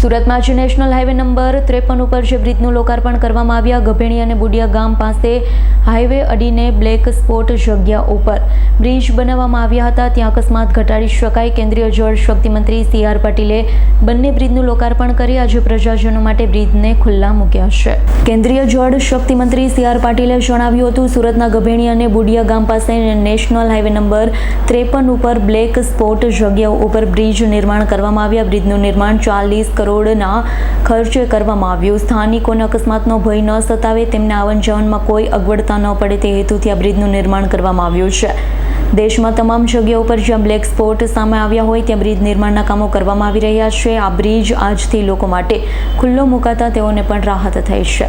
સુરતમાં જ national highway number 53 ઉપર જે બ્રિજનું લોકાર્પણ કરવામાં આવ્યા. ગભેણી અને બુડિયા ગામ પાસે હાઈવે અડીને બ્લેક સ્પોટ જગ્યા ઉપર બ્રિજ બનાવવામાં આવ્યા હતા. ત્યાં અકસ્માત ઘટાડી શકાય. કેન્દ્રીય જળ શક્તિ મંત્રી સી.આર. પાટીલે બંને બ્રિજનું લોકાર્પણ કરી આજે પ્રજાજનો માટે બ્રિજને ખુલ્લા મૂક્યા છે. કેન્દ્રીય જળ શક્તિ મંત્રી સી.આર. પાટીલે જણાવ્યું હતું, સુરતના ગભેણી અને બુડિયા ગામ પાસે નેશનલ હાઈવે નંબર 53 ઉપર બ્લેક સ્પોટ જગ્યાઓ ઉપર બ્રિજ નિર્માણ કરવામાં આવ્યા. બ્રિજનું નિર્માણ 40 કરોડના ખર્ચે કરવામાં આવ્યું. સ્થાનિકોને અકસ્માતનો ભય ન સતાવે, તેમને આવન જાવનમાં કોઈ અગવડતા ન પડે તે હેતુથી આ બ્રિજનું નિર્માણ કરવામાં આવ્યું છે. દેશમાં તમામ જગ્યાઓ પર જ્યાં બ્લેક સ્પોટ સામે આવ્યા હોય ત્યાં બ્રિજ નિર્માણના કામો કરવામાં આવી રહ્યા છે. આ બ્રિજ આજથી લોકો માટે ખુલ્લો મુકાતા તેઓને પણ રાહત થઈ છે.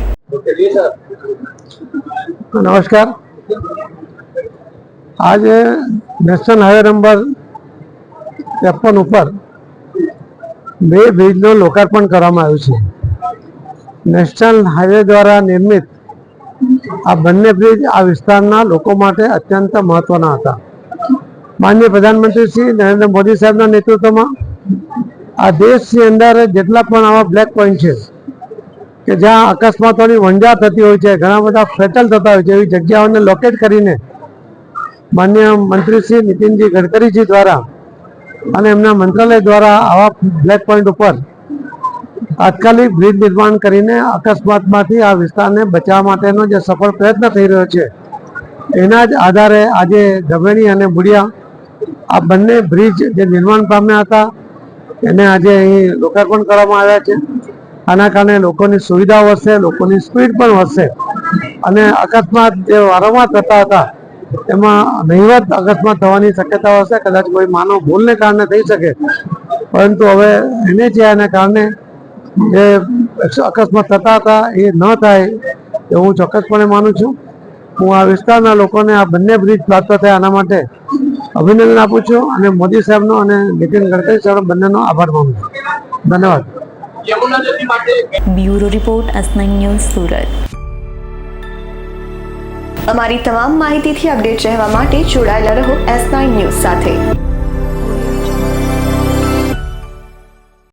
નમસ્કાર. આજે નેશનલ હાઈવે નંબર 53 ઉપર બે બ્રિજનું લોકાર્પણ કરવામાં આવ્યું છે. નેશનલ હાઈવે દ્વારા નિર્મિત આ બંને બ્રિજ આ વિસ્તારના લોકો માટે અત્યંત મહત્વના હતા. માનનીય પ્રધાનમંત્રી શ્રી નરેન્દ્ર મોદી સાહેબના નેતૃત્વમાં આ દેશની અંદર જેટલા પણ આવા બ્લેક પોઈન્ટ છે કે જ્યાં અકસ્માતોની વંજા થતી હોય છે, ઘણા બધા ફેટલ થતા હોય છે, એવી જગ્યાઓને લોકેટ કરીને માનનીય મંત્રી શ્રી નીતિનજી ગડકરીજી દ્વારા અને એમના મંત્રાલય દ્વારા આવા બ્લેક પોઈન્ટ ઉપર તાત્કાલિક બ્રિજ નિર્માણ કરીને અકસ્માતમાંથી આ વિસ્તારને બચાવવા માટેનો જે સફળ પ્રયત્ન થઈ રહ્યો છે એના જ આધારે આજે ગભેણી અને બુડિયા આ બંને બ્રિજ જે નિર્માણ પામ્યા હતા એને આજે અહીં લોકાર્પણ કરવામાં આવ્યા છે. આના કારણે લોકોની સુવિધાઓ વધશે, લોકોની સ્પીડ પણ વધશે અને અકસ્માત જે વારંવાર થતા હતા એમાં નહીવત અકસ્માત થવાની શક્યતાઓ હશે. કદાચ કોઈ માનવ ભૂલને કારણે થઈ શકે, પરંતુ હવે એના કારણે જે અકસ્માત થતા હતા એ ન થાય એ હું ચોક્કસપણે માનું છું. હું આ વિસ્તારના લોકોને આ બંને બ્રિજ પ્રાપ્ત થયા આના માટે અભિનંદન આપું છું અને મોદી સાહેબનો અને નીતિન ગડકરી સાહેબ બંનેનો આભાર માનું છું. ધન્યવાદ. Bureau report S9 news Surat. અમારી તમામ માહિતીથી અપડેટ રહેવા માટે જોડાયેલા રહો S9 ન્યૂઝ સાથે.